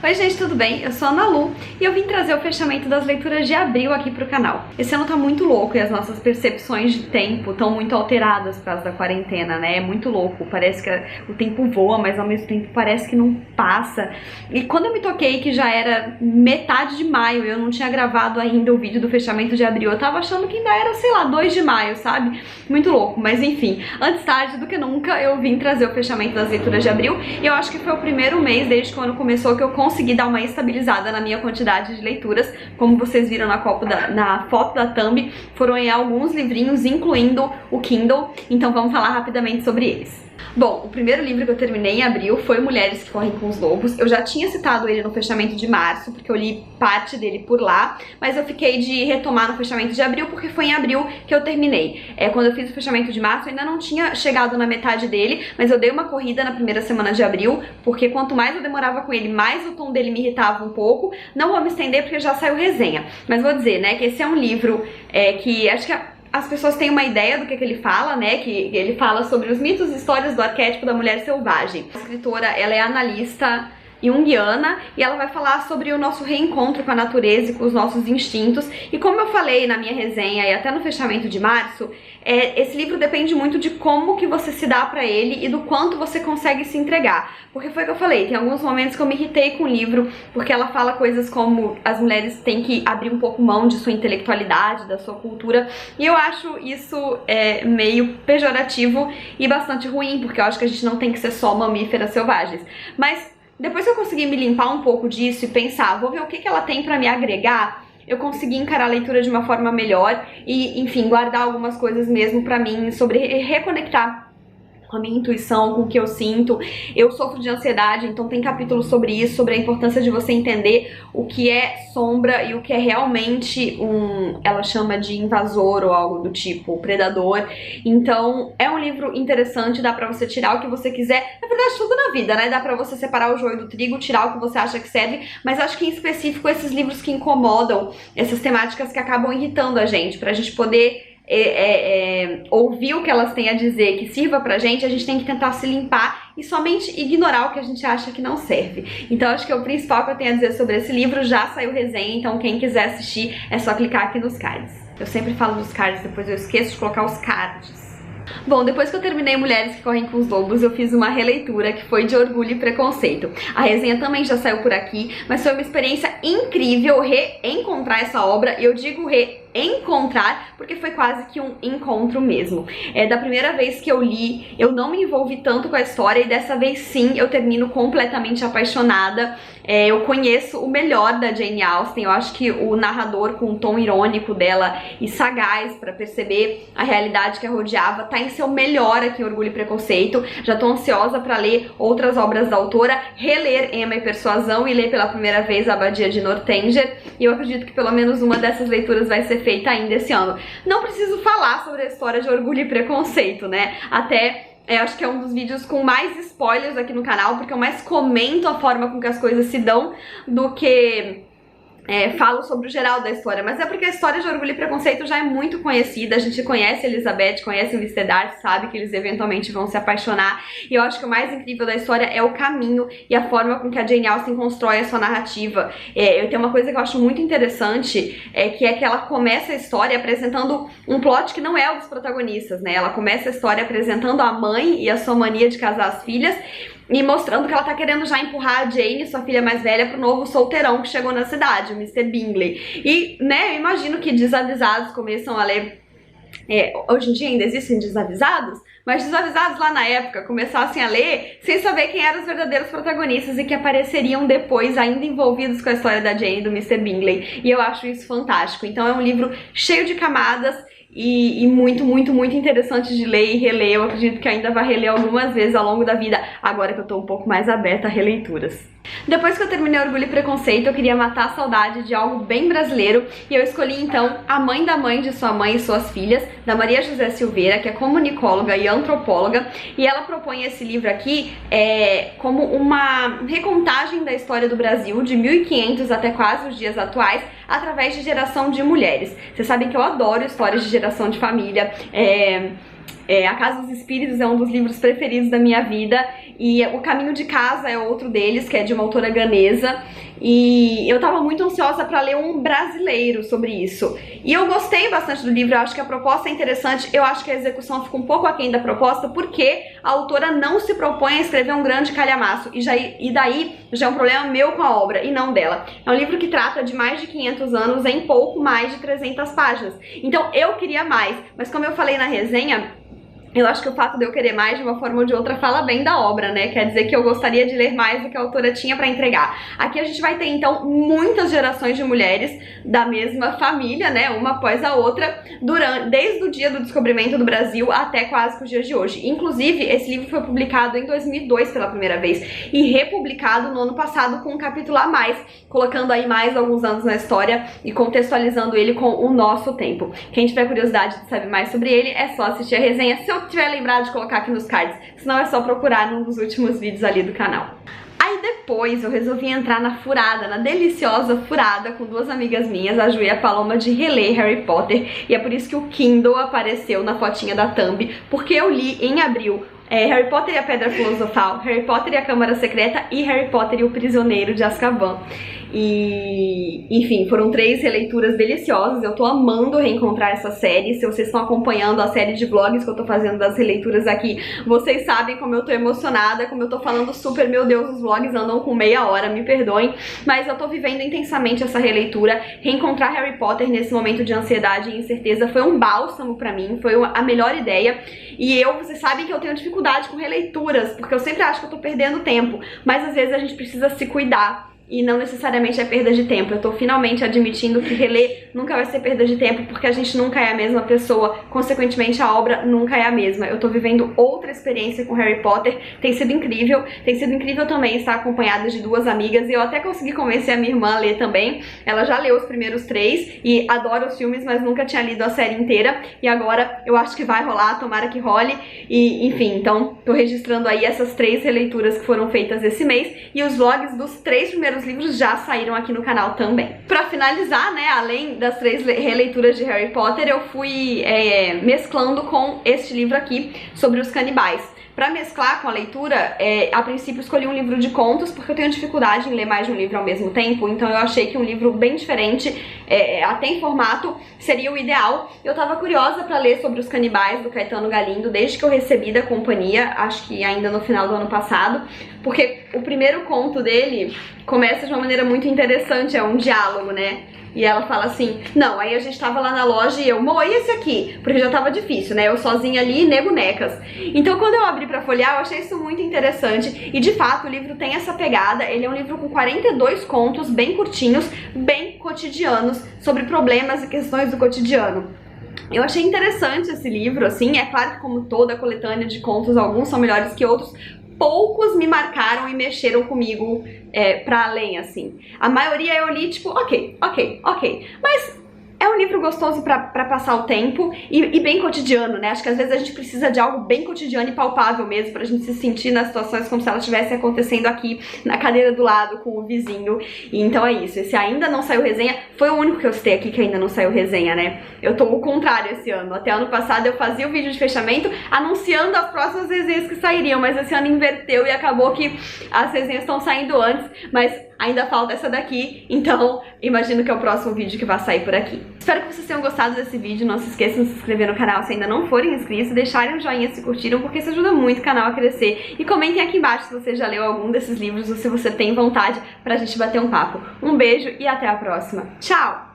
Oi gente, tudo bem? Eu sou a Ana Lu e eu vim trazer o fechamento das leituras de abril aqui pro canal. Esse ano tá muito louco e as nossas percepções de tempo estão muito alteradas por causa da quarentena, né? É muito louco, parece que o tempo voa, mas ao mesmo tempo parece que não passa. E quando eu me toquei que já era metade de maio e eu não tinha gravado ainda o vídeo do fechamento de abril, eu tava achando que ainda era, sei lá, 2 de maio, sabe? Muito louco, mas enfim, antes tarde do que nunca eu vim trazer o fechamento das leituras de abril e eu acho que foi o primeiro mês desde que o ano começou que eu consegui dar uma estabilizada na minha quantidade de leituras. Como vocês viram na foto da thumb, foram em alguns livrinhos, incluindo o Kindle, então vamos falar rapidamente sobre eles. Bom, o primeiro livro que eu terminei em abril foi Mulheres que Correm com os Lobos. Eu já tinha citado ele no fechamento de março, porque eu li parte dele por lá, mas eu fiquei de retomar no fechamento de abril, porque foi em abril que eu terminei. Quando eu fiz o fechamento de março, eu ainda não tinha chegado na metade dele, mas eu dei uma corrida na primeira semana de abril, porque quanto mais eu demorava com ele, mais o tom dele me irritava um pouco. Não vou me estender, porque já saiu resenha, mas vou dizer, né, que esse é um livro que acho que as pessoas têm uma ideia do que ele fala, né, que ele fala sobre os mitos e histórias do arquétipo da mulher selvagem. A escritora, ela é analista junguiana e ela vai falar sobre o nosso reencontro com a natureza e com os nossos instintos. E como eu falei na minha resenha e até no fechamento de março, esse livro depende muito de como que você se dá pra ele e do quanto você consegue se entregar. Porque foi o que eu falei, tem alguns momentos que eu me irritei com o livro, porque ela fala coisas como as mulheres têm que abrir um pouco mão de sua intelectualidade, da sua cultura, e eu acho isso meio pejorativo e bastante ruim, porque eu acho que a gente não tem que ser só mamíferas selvagens. Mas depois que eu consegui me limpar um pouco disso e pensar, vou ver o que ela tem pra me agregar, eu consegui encarar a leitura de uma forma melhor e, enfim, guardar algumas coisas mesmo pra mim sobre reconectar com a minha intuição, com o que eu sinto. Eu sofro de ansiedade, então tem capítulos sobre isso, sobre a importância de você entender o que é sombra e o que é realmente ela chama de invasor ou algo do tipo, predador. Então é um livro interessante, dá pra você tirar o que você quiser. Na verdade, tudo na vida, né? Dá pra você separar o joio do trigo, tirar o que você acha que serve, mas acho que em específico esses livros que incomodam, essas temáticas que acabam irritando a gente, pra gente poder ouvir o que elas têm a dizer que sirva pra gente, a gente tem que tentar se limpar e somente ignorar o que a gente acha que não serve. Então acho que é o principal que eu tenho a dizer sobre esse livro. Já saiu resenha, então quem quiser assistir é só clicar aqui nos cards. Eu sempre falo dos cards, depois eu esqueço de colocar os cards. Bom, depois que eu terminei Mulheres que Correm com os Lobos, eu fiz uma releitura que foi de Orgulho e Preconceito. A resenha também já saiu por aqui, mas foi uma experiência incrível reencontrar essa obra, e eu digo reencontrar porque foi quase que um encontro mesmo. Da primeira vez que eu li, eu não me envolvi tanto com a história, e dessa vez sim, eu termino completamente apaixonada. Eu conheço o melhor da Jane Austen. Eu acho que o narrador, com o tom irônico dela e sagaz pra perceber a realidade que a rodeava, tá em seu melhor aqui em Orgulho e Preconceito. Já tô ansiosa pra ler outras obras da autora, reler Emma e Persuasão e ler pela primeira vez A Abadia de Northanger, e eu acredito que pelo menos uma dessas leituras vai ser feita ainda esse ano. Não preciso falar sobre a história de Orgulho e Preconceito, né? Acho que é um dos vídeos com mais spoilers aqui no canal, porque eu mais comento a forma com que as coisas se dão do que falo sobre o geral da história. Mas é porque a história de Orgulho e Preconceito já é muito conhecida. A gente conhece a Elizabeth, conhece o Mr. Darcy, sabe que eles eventualmente vão se apaixonar. E eu acho que o mais incrível da história é o caminho e a forma com que a Jane Austen constrói a sua narrativa. Eu tenho uma coisa que eu acho muito interessante, que é que ela começa a história apresentando um plot que não é o dos protagonistas, né? Ela começa a história apresentando a mãe e a sua mania de casar as filhas, e mostrando que ela tá querendo já empurrar a Jane, sua filha mais velha, pro novo solteirão que chegou na cidade, o Mr. Bingley. E, né, eu imagino que desavisados começam a ler... hoje em dia ainda existem desavisados, mas desavisados lá na época começassem a ler sem saber quem eram os verdadeiros protagonistas e que apareceriam depois ainda envolvidos com a história da Jane e do Mr. Bingley. E eu acho isso fantástico. Então é um livro cheio de camadas e muito, muito, muito interessante de ler e reler. Eu acredito que ainda vai reler algumas vezes ao longo da vida, agora que eu tô um pouco mais aberta a releituras. Depois que eu terminei Orgulho e Preconceito, eu queria matar a saudade de algo bem brasileiro, e eu escolhi então A Mãe da Mãe de Sua Mãe e Suas Filhas, da Maria José Silveira, que é comunicóloga e antropóloga, e ela propõe esse livro aqui como uma recontagem da história do Brasil, de 1500 até quase os dias atuais, através de geração de mulheres. Vocês sabem que eu adoro histórias de geração de família, A Casa dos Espíritos é um dos livros preferidos da minha vida, e O Caminho de Casa é outro deles, que é de uma autora ganesa, e eu tava muito ansiosa pra ler um brasileiro sobre isso. E eu gostei bastante do livro, eu acho que a proposta é interessante, eu acho que a execução fica um pouco aquém da proposta, porque a autora não se propõe a escrever um grande calhamaço, e daí já é um problema meu com a obra, e não dela. É um livro que trata de mais de 500 anos em pouco mais de 300 páginas. Então eu queria mais, mas como eu falei na resenha, eu acho que o fato de eu querer mais, de uma forma ou de outra, fala bem da obra, né? Quer dizer que eu gostaria de ler mais do que a autora tinha pra entregar. Aqui a gente vai ter, então, muitas gerações de mulheres da mesma família, né? Uma após a outra, desde o dia do descobrimento do Brasil até quase que os dias de hoje. Inclusive, esse livro foi publicado em 2002 pela primeira vez e republicado no ano passado com um capítulo a mais, colocando aí mais alguns anos na história e contextualizando ele com o nosso tempo. Quem tiver curiosidade de saber mais sobre ele, é só assistir a resenha. Se eu tiver lembrado de colocar aqui nos cards, senão é só procurar num dos últimos vídeos ali do canal. Aí depois eu resolvi entrar na furada, na deliciosa furada com duas amigas minhas, a Ju e a Paloma, de reler Harry Potter, e é por isso que o Kindle apareceu na fotinha da thumb, porque eu li em abril Harry Potter e a Pedra Filosofal, Harry Potter e a Câmara Secreta e Harry Potter e o Prisioneiro de Azkaban. E, enfim, foram 3 releituras deliciosas. Eu tô amando reencontrar essa série. Se vocês estão acompanhando a série de vlogs que eu tô fazendo das releituras aqui, vocês sabem como eu tô emocionada, como eu tô falando super, meu Deus, os vlogs andam com meia hora, me perdoem, mas eu tô vivendo intensamente essa releitura. Reencontrar Harry Potter nesse momento de ansiedade e incerteza foi um bálsamo pra mim, foi a melhor ideia. E vocês sabem que eu tenho dificuldade com releituras, porque eu sempre acho que eu tô perdendo tempo, mas às vezes a gente precisa se cuidar. E não necessariamente é perda de tempo. Eu tô finalmente admitindo que reler nunca vai ser perda de tempo, porque a gente nunca é a mesma pessoa, consequentemente a obra nunca é a mesma. Eu tô vivendo outra experiência com Harry Potter, tem sido incrível também estar acompanhada de 2 amigas, e eu até consegui convencer a minha irmã a ler também. Ela já leu os primeiros 3 e adora os filmes, mas nunca tinha lido a série inteira, e agora eu acho que vai rolar, tomara que role, e enfim, então tô registrando aí essas 3 releituras que foram feitas esse mês, e os vlogs dos 3 primeiros livros já saíram aqui no canal também. Pra finalizar, né, além das 3 releituras de Harry Potter, eu fui mesclando com este livro aqui, sobre os canibais. Pra mesclar com a leitura, a princípio escolhi um livro de contos, porque eu tenho dificuldade em ler mais de um livro ao mesmo tempo, então eu achei que um livro bem diferente, até em formato, seria o ideal. Eu tava curiosa pra ler sobre os canibais do Caetano Galindo, desde que eu recebi da companhia, acho que ainda no final do ano passado, porque o primeiro conto dele começa de uma maneira muito interessante, é um diálogo, né? E ela fala assim, não, aí a gente tava lá na loja e eu, Mo, e esse aqui? Porque já tava difícil, né? Eu sozinha ali, nego necas. Então quando eu abri pra folhear, eu achei isso muito interessante. E de fato, o livro tem essa pegada. Ele é um livro com 42 contos, bem curtinhos, bem cotidianos, sobre problemas e questões do cotidiano. Eu achei interessante esse livro, assim, é claro que como toda coletânea de contos, alguns são melhores que outros, poucos me marcaram e mexeram comigo pra além, assim. A maioria eu li tipo, ok. Mas é um livro gostoso pra passar o tempo e bem cotidiano, né? Acho que às vezes a gente precisa de algo bem cotidiano e palpável mesmo, pra gente se sentir nas situações como se elas estivessem acontecendo aqui na cadeira do lado com o vizinho. E então é isso. Esse ainda não saiu resenha, foi o único que eu citei aqui que ainda não saiu resenha, né? Eu tô ao contrário esse ano. Até ano passado eu fazia o vídeo de fechamento anunciando as próximas resenhas que sairiam, mas esse ano inverteu e acabou que as resenhas estão saindo antes, mas ainda falta essa daqui, então imagino que é o próximo vídeo que vai sair por aqui. Espero que vocês tenham gostado desse vídeo, não se esqueçam de se inscrever no canal se ainda não forem inscritos, deixarem um joinha se curtiram, porque isso ajuda muito o canal a crescer, e comentem aqui embaixo se você já leu algum desses livros ou se você tem vontade pra gente bater um papo. Um beijo e até a próxima. Tchau!